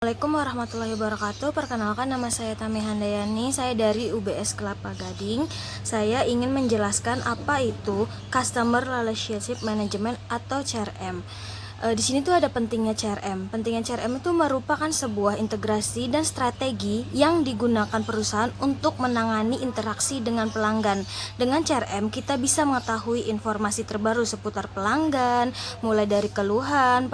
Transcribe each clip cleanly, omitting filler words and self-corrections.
Assalamualaikum warahmatullahi wabarakatuh. Perkenalkan, nama saya Tami Handayani. Saya dari UBS Kelapa Gading. Saya ingin menjelaskan apa itu Customer Relationship Management atau CRM. Di sini tuh ada pentingnya CRM. Pentingnya CRM itu merupakan sebuah integrasi dan strategi yang digunakan perusahaan untuk menangani interaksi dengan pelanggan. Dengan CRM kita bisa mengetahui informasi terbaru seputar pelanggan, mulai dari keluhan,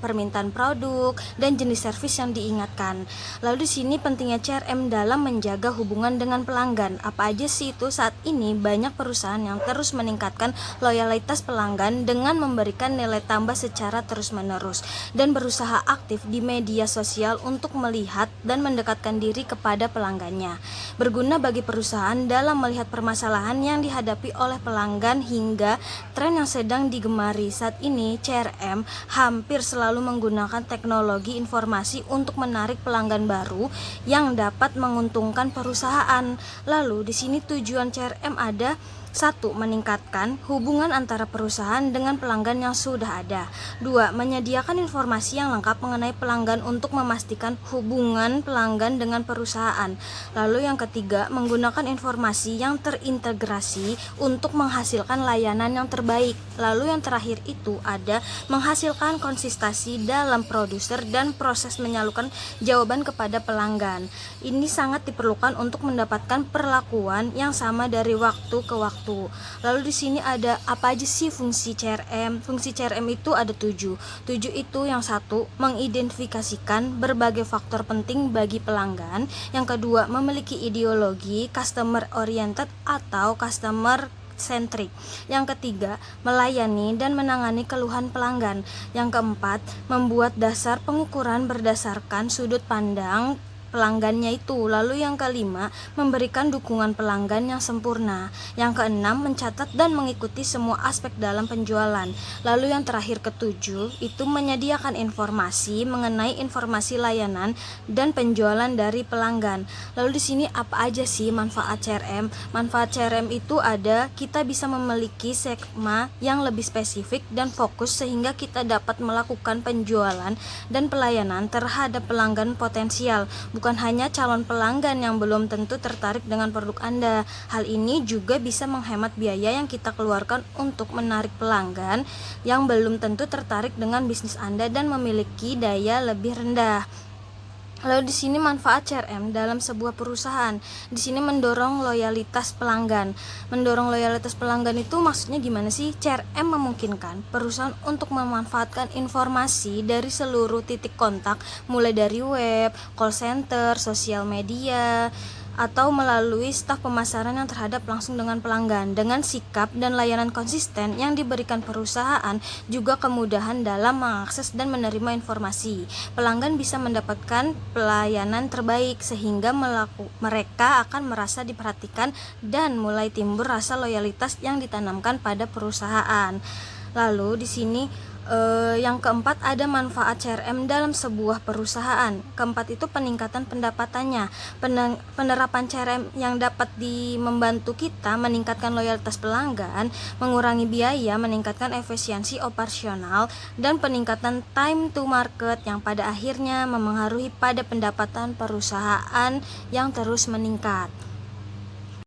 permintaan produk, dan jenis servis yang diingatkan. Lalu di sini pentingnya CRM dalam menjaga hubungan dengan pelanggan. Apa aja sih itu? Saat ini banyak perusahaan yang terus meningkatkan loyalitas pelanggan dengan memberikan nilai tambah secara terus-menerus dan berusaha aktif di media sosial untuk melihat dan mendekatkan diri kepada pelanggannya. Berguna bagi perusahaan dalam melihat permasalahan yang dihadapi oleh pelanggan hingga tren yang sedang digemari. Saat ini CRM hampir selalu menggunakan teknologi informasi untuk menarik pelanggan baru yang dapat menguntungkan perusahaan. Lalu di sini tujuan CRM ada: 1. Meningkatkan hubungan antara perusahaan dengan pelanggan yang sudah ada. 2. Menyediakan informasi yang lengkap mengenai pelanggan untuk memastikan hubungan pelanggan dengan perusahaan. Lalu yang ketiga, menggunakan informasi yang terintegrasi untuk menghasilkan layanan yang terbaik. Lalu yang terakhir itu ada menghasilkan konsistensi dalam produser dan proses menyalurkan jawaban kepada pelanggan. Ini sangat diperlukan untuk mendapatkan perlakuan yang sama dari waktu ke waktu. Lalu di sini ada apa aja sih fungsi CRM? Fungsi CRM itu ada 7. 7 itu yang satu, mengidentifikasikan berbagai faktor penting bagi pelanggan. Yang kedua, memiliki ideologi customer oriented atau customer centric. Yang ketiga, melayani dan menangani keluhan pelanggan. Yang keempat, membuat dasar pengukuran berdasarkan sudut pandang pelanggannya itu. Lalu yang kelima, memberikan dukungan pelanggan yang sempurna. Yang keenam, mencatat dan mengikuti semua aspek dalam penjualan. Lalu yang terakhir ketujuh, itu menyediakan informasi mengenai informasi layanan dan penjualan dari pelanggan. Lalu di sini apa aja sih manfaat CRM? Manfaat CRM itu ada, kita bisa memiliki segmen yang lebih spesifik dan fokus sehingga kita dapat melakukan penjualan dan pelayanan terhadap pelanggan potensial, bukan hanya calon pelanggan yang belum tentu tertarik dengan produk Anda. Hal ini juga bisa menghemat biaya yang kita keluarkan untuk menarik pelanggan yang belum tentu tertarik dengan bisnis Anda dan memiliki daya lebih rendah. Lalu di sini manfaat CRM dalam sebuah perusahaan. Di sini mendorong loyalitas pelanggan. Mendorong loyalitas pelanggan itu maksudnya gimana sih? CRM memungkinkan perusahaan untuk memanfaatkan informasi dari seluruh titik kontak, mulai dari web, call center, sosial media, atau melalui staf pemasaran yang terhadap langsung dengan pelanggan. Dengan sikap dan layanan konsisten yang diberikan perusahaan, juga kemudahan dalam mengakses dan menerima informasi. Pelanggan bisa mendapatkan pelayanan terbaik sehingga mereka akan merasa diperhatikan dan mulai timbul rasa loyalitas yang ditanamkan pada perusahaan. Lalu di sini yang keempat ada manfaat CRM dalam sebuah perusahaan. Keempat itu peningkatan pendapatannya. Penerapan CRM yang dapat membantu kita meningkatkan loyalitas pelanggan, mengurangi biaya, meningkatkan efisiensi operasional, dan peningkatan time to market yang pada akhirnya memengaruhi pada pendapatan perusahaan yang terus meningkat.